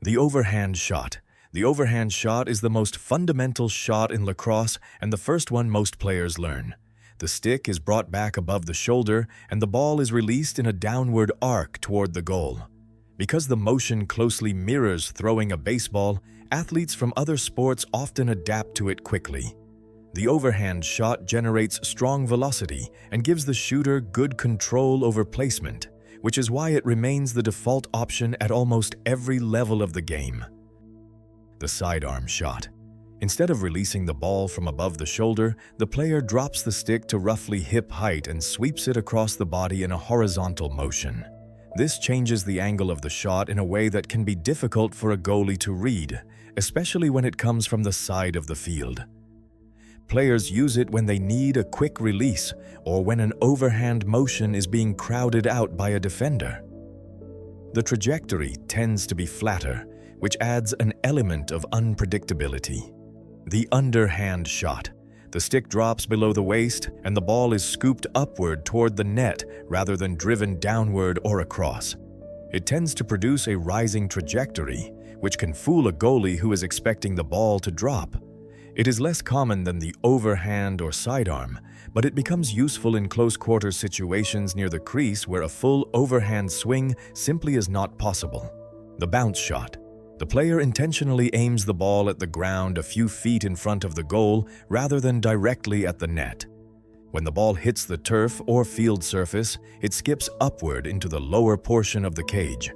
The overhand shot. The overhand shot is the most fundamental shot in lacrosse and the first one most players learn. The stick is brought back above the shoulder and the ball is released in a downward arc toward the goal. Because the motion closely mirrors throwing a baseball, athletes from other sports often adapt to it quickly. The overhand shot generates strong velocity and gives the shooter good control over placement, which is why it remains the default option at almost every level of the game. The sidearm shot. Instead of releasing the ball from above the shoulder, the player drops the stick to roughly hip height and sweeps it across the body in a horizontal motion. This changes the angle of the shot in a way that can be difficult for a goalie to read, especially when it comes from the side of the field. Players use it when they need a quick release or when an overhand motion is being crowded out by a defender. The trajectory tends to be flatter, which adds an element of unpredictability. The underhand shot. The stick drops below the waist and the ball is scooped upward toward the net rather than driven downward or across. It tends to produce a rising trajectory, which can fool a goalie who is expecting the ball to drop. It is less common than the overhand or sidearm, but it becomes useful in close-quarter situations near the crease where a full overhand swing simply is not possible. The bounce shot. The player intentionally aims the ball at the ground a few feet in front of the goal rather than directly at the net. When the ball hits the turf or field surface, it skips upward into the lower portion of the cage.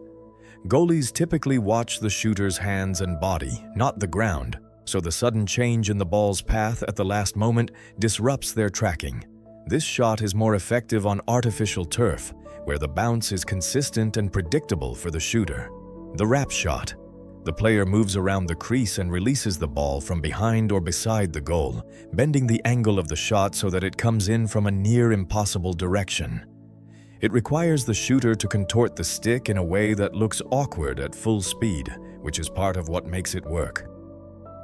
Goalies typically watch the shooter's hands and body, not the ground, so the sudden change in the ball's path at the last moment disrupts their tracking. This shot is more effective on artificial turf, where the bounce is consistent and predictable for the shooter. The wrap shot. The player moves around the crease and releases the ball from behind or beside the goal, bending the angle of the shot so that it comes in from a near impossible direction. It requires the shooter to contort the stick in a way that looks awkward at full speed, which is part of what makes it work.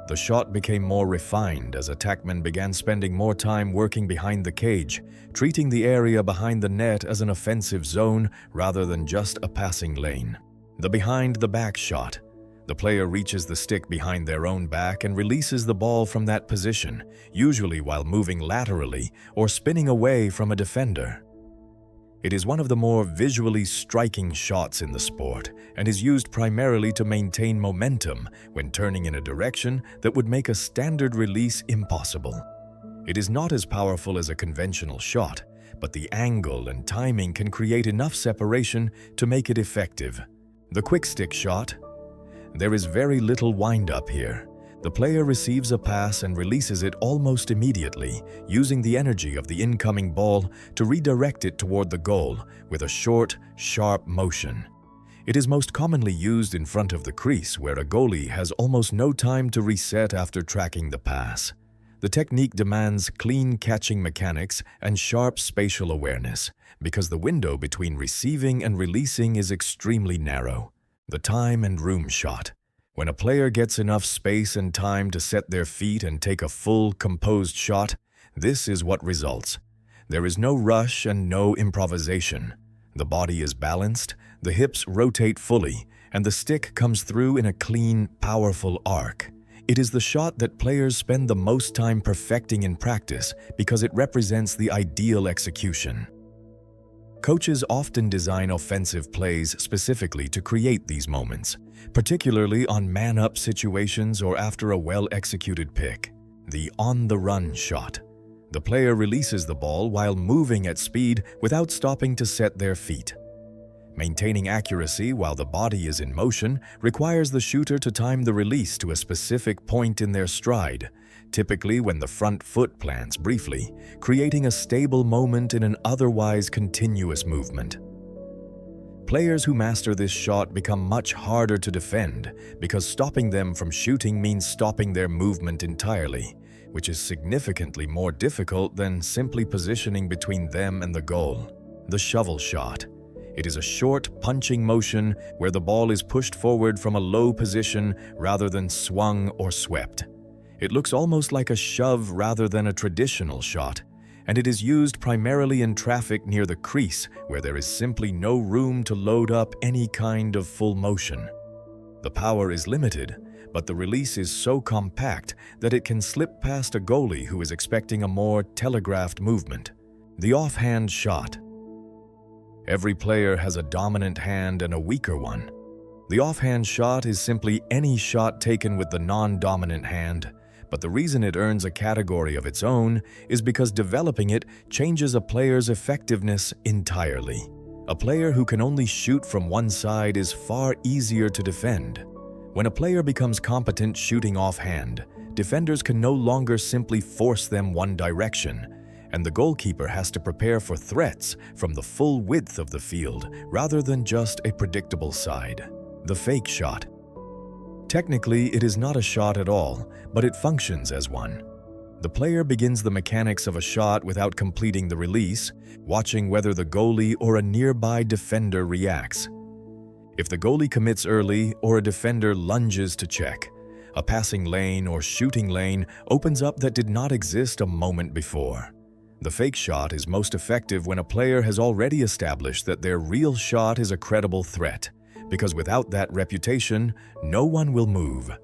The shot became more refined as attackmen began spending more time working behind the cage, treating the area behind the net as an offensive zone rather than just a passing lane. The behind-the-back shot. The player reaches the stick behind their own back and releases the ball from that position, usually while moving laterally or spinning away from a defender. It is one of the more visually striking shots in the sport and is used primarily to maintain momentum when turning in a direction that would make a standard release impossible. It is not as powerful as a conventional shot, but the angle and timing can create enough separation to make it effective. The quick stick shot. There is very little wind-up here. The player receives a pass and releases it almost immediately, using the energy of the incoming ball to redirect it toward the goal with a short, sharp motion. It is most commonly used in front of the crease, where a goalie has almost no time to reset after tracking the pass. The technique demands clean catching mechanics and sharp spatial awareness, because the window between receiving and releasing is extremely narrow. The time and room shot. When a player gets enough space and time to set their feet and take a full, composed shot, this is what results. There is no rush and no improvisation. The body is balanced, the hips rotate fully, and the stick comes through in a clean, powerful arc. It is the shot that players spend the most time perfecting in practice because it represents the ideal execution. Coaches often design offensive plays specifically to create these moments, particularly on man-up situations or after a well-executed pick. The on-the-run shot. The player releases the ball while moving at speed without stopping to set their feet. Maintaining accuracy while the body is in motion requires the shooter to time the release to a specific point in their stride, typically when the front foot plants briefly, creating a stable moment in an otherwise continuous movement. Players who master this shot become much harder to defend because stopping them from shooting means stopping their movement entirely, which is significantly more difficult than simply positioning between them and the goal. The shovel shot. It is a short, punching motion where the ball is pushed forward from a low position rather than swung or swept. It looks almost like a shove rather than a traditional shot, and it is used primarily in traffic near the crease where there is simply no room to load up any kind of full motion. The power is limited, but the release is so compact that it can slip past a goalie who is expecting a more telegraphed movement. The offhand shot. Every player has a dominant hand and a weaker one. The offhand shot is simply any shot taken with the non-dominant hand, but the reason it earns a category of its own is because developing it changes a player's effectiveness entirely. A player who can only shoot from one side is far easier to defend. When a player becomes competent shooting offhand, defenders can no longer simply force them one direction, and the goalkeeper has to prepare for threats from the full width of the field rather than just a predictable side. The fake shot. Technically, it is not a shot at all, but it functions as one. The player begins the mechanics of a shot without completing the release, watching whether the goalie or a nearby defender reacts. If the goalie commits early or a defender lunges to check, a passing lane or shooting lane opens up that did not exist a moment before. The fake shot is most effective when a player has already established that their real shot is a credible threat, because without that reputation, no one will move.